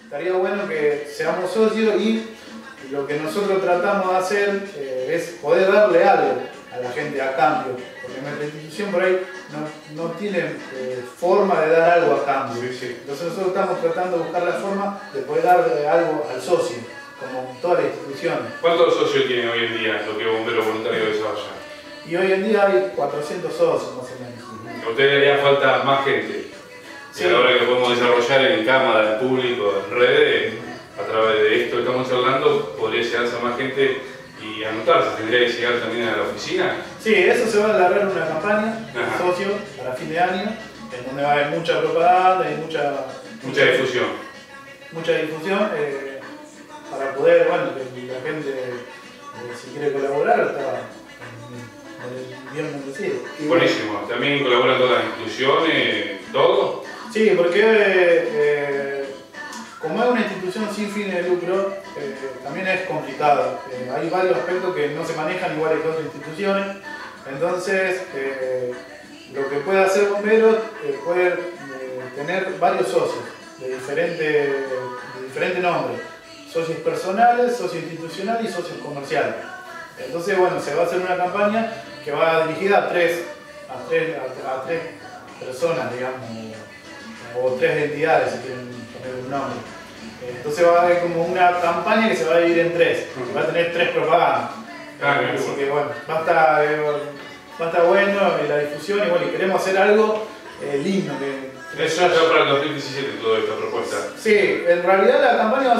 Estaría bueno que seamos socios y lo que nosotros tratamos de hacer es poder darle algo a la gente a cambio, porque nuestra institución por ahí no tiene forma de dar algo a cambio. Entonces nosotros estamos tratando de buscar la forma de poder darle algo al socio, como todas las instituciones. ¿Cuántos socios tiene hoy en día lo que es Bombero Voluntario de Zavalla? Y hoy en día hay 400 socios más o menos. ¿A usted le haría falta más gente? Sí. Y a la hora que podemos desarrollar en cámara, en público, en redes, a través de esto que estamos charlando, podría llegarse a más gente y anotarse. ¿Tendría que llegar también a la oficina? Sí, eso se va a alargar una campaña de socios para fin de año, en donde va a haber mucha propaganda y mucha difusión. Mucha difusión para poder, bueno, que la gente, si quiere colaborar, está bien bendecido. Buenísimo. ¿También colaboran todas las instituciones, todo? Sí, porque como es una institución sin fines de lucro, también es complicado. Hay varios aspectos que no se manejan igual que otras instituciones. Entonces, lo que puede hacer Bomberos es poder tener varios socios de diferente nombre. Socios personales, socios institucionales y socios comerciales. Entonces, bueno, se va a hacer una campaña que va dirigida a tres personas, digamos, o tres entidades, si quieren poner un nombre. Entonces va a haber como una campaña que se va a dividir en tres, va a tener tres propagandas. Así que bueno, va a estar bueno la difusión y bueno, y queremos hacer algo lindo. Eso ya para el 2017 toda esta propuesta. Sí, en realidad la campaña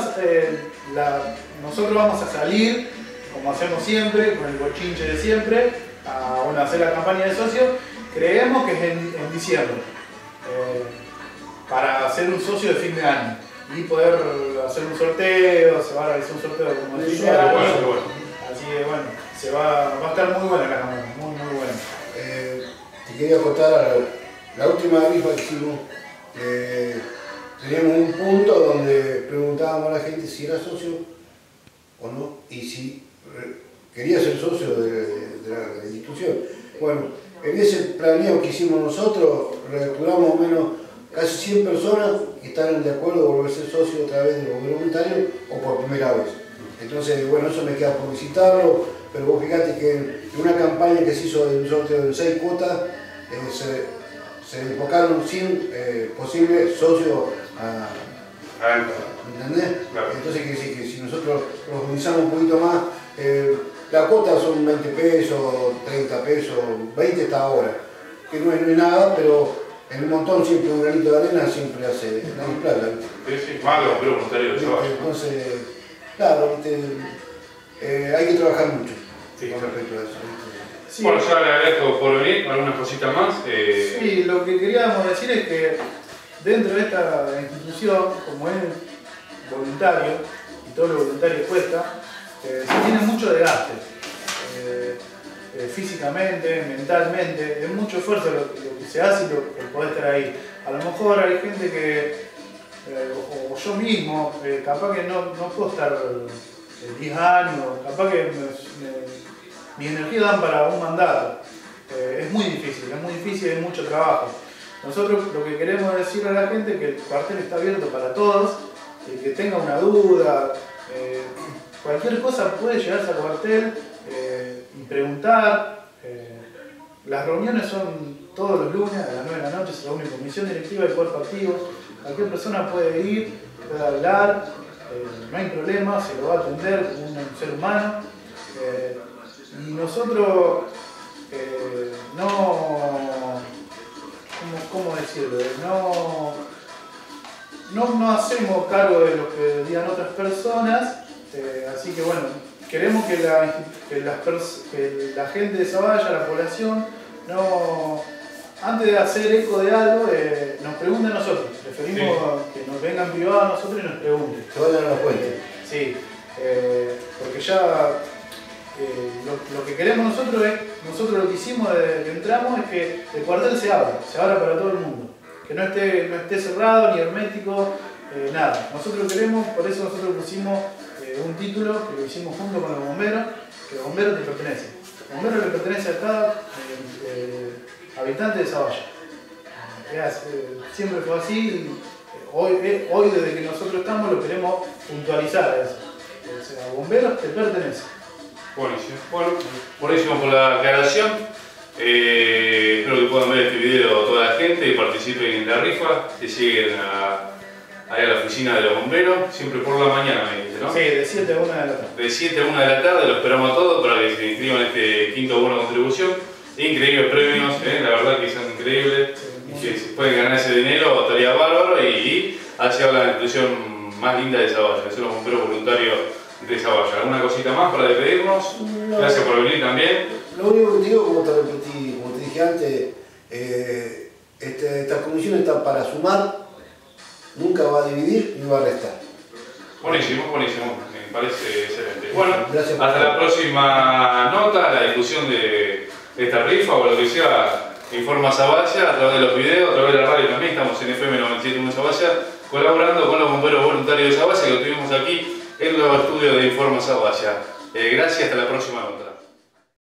nosotros vamos a salir, como hacemos siempre, con el bochinche de siempre, a hacer la campaña de socios. Creemos que es en diciembre, para hacer un socio de fin de año y poder hacer un sorteo. Se va a realizar un sorteo como de fin de año. Así que bueno, va a estar muy buena la campaña, muy buena. Te quería contar, la última rifa que hicimos, teníamos un punto donde preguntábamos a la gente si era socio o no, y si quería ser socio de la institución. Bueno, en ese planeo que hicimos nosotros, reclutamos más o menos casi 100 personas que están de acuerdo en volverse socio otra vez de Bombero Voluntario o por primera vez. Entonces, bueno, eso me queda por visitarlo, pero vos fíjate que en una campaña que se hizo de un sorteo de 6 cuotas, se enfocaron 100 posibles socios ¿entendés? Claro. Entonces, quiere decir que si nosotros profundizamos un poquito más, la cuota son 20 pesos, 30 pesos, 20 hasta ahora, que no es nada, pero en un montón siempre un granito de arena siempre hace plata. Sí, malo, pero voluntario de Zavalla. Entonces, claro, hay que trabajar mucho con respecto a eso. Sí. Bueno, ya le agradezco por venir, algunas cositas más. Sí, lo que queríamos decir es que dentro de esta institución, como es voluntario, y todo lo voluntario cuesta, se tiene mucho desgaste, físicamente, mentalmente, es mucho esfuerzo lo que se hace y el poder estar ahí. A lo mejor hay gente que, o yo mismo, capaz que no puedo estar 10 años, capaz que mi energía dan para un mandato. Es muy difícil, hay mucho trabajo. Nosotros lo que queremos decirle a la gente es que el cuartel está abierto para todos, el que tenga una duda, cualquier cosa puede llegarse al cuartel y preguntar. Las reuniones son todos los lunes a las 9 de la noche, se reúne comisión directiva del cuerpo activo. Cualquier persona puede ir, puede hablar, no hay problema, se lo va a atender como un ser humano. Y nosotros ¿cómo decirlo? No hacemos cargo de lo que digan otras personas, así que bueno, queremos que la gente de Zavalla, la población, antes de hacer eco de algo, nos pregunten a nosotros. Preferimos que nos vengan privado a nosotros y nos pregunten. Que vayan a la fuente. Sí, porque ya lo que queremos nosotros lo que hicimos desde que entramos es que el cuartel se abra para todo el mundo. Que no esté cerrado ni hermético, nada. Nosotros queremos, por eso nosotros pusimos un título que lo hicimos junto con los bomberos, que los bomberos te pertenecen. Los bomberos le pertenece a cada habitante de Zavalla. Siempre fue así, Hoy desde que nosotros estamos lo queremos puntualizar eso. O sea, bomberos te pertenece. Buenísimo. Bueno, buenísimo por la aclaración. Espero que puedan ver este video toda la gente y participen en la rifa, que lleguen ahí a la oficina de los bomberos, siempre por la mañana me dice, ¿no? Sí, de 7 a 1 de la tarde. De 7 a 1 de la tarde, lo esperamos a todos para que se inscriban en este quinto bono de contribución. Increíbles premios, la verdad que son increíbles. Y que si pueden ganar ese dinero estaría bárbaro y ha llegado la institución más linda de Zavalla, que son los bomberos voluntarios de Zavalla. ¿Alguna cosita más para despedirnos? No. Gracias por venir también. Lo único que te digo, como te dije antes, esta comisión está para sumar, nunca va a dividir ni va a restar. Buenísimo, buenísimo, me parece excelente. Bueno, gracias. Hasta la próxima nota, la discusión de esta rifa o lo que sea, Informa Zavalla a través de los videos, a través de la radio también, estamos en FM 97.1 Zavalla, colaborando con los bomberos voluntarios de Zavalla que lo tuvimos aquí en los estudios de Informa Zavalla. Gracias, hasta la próxima nota.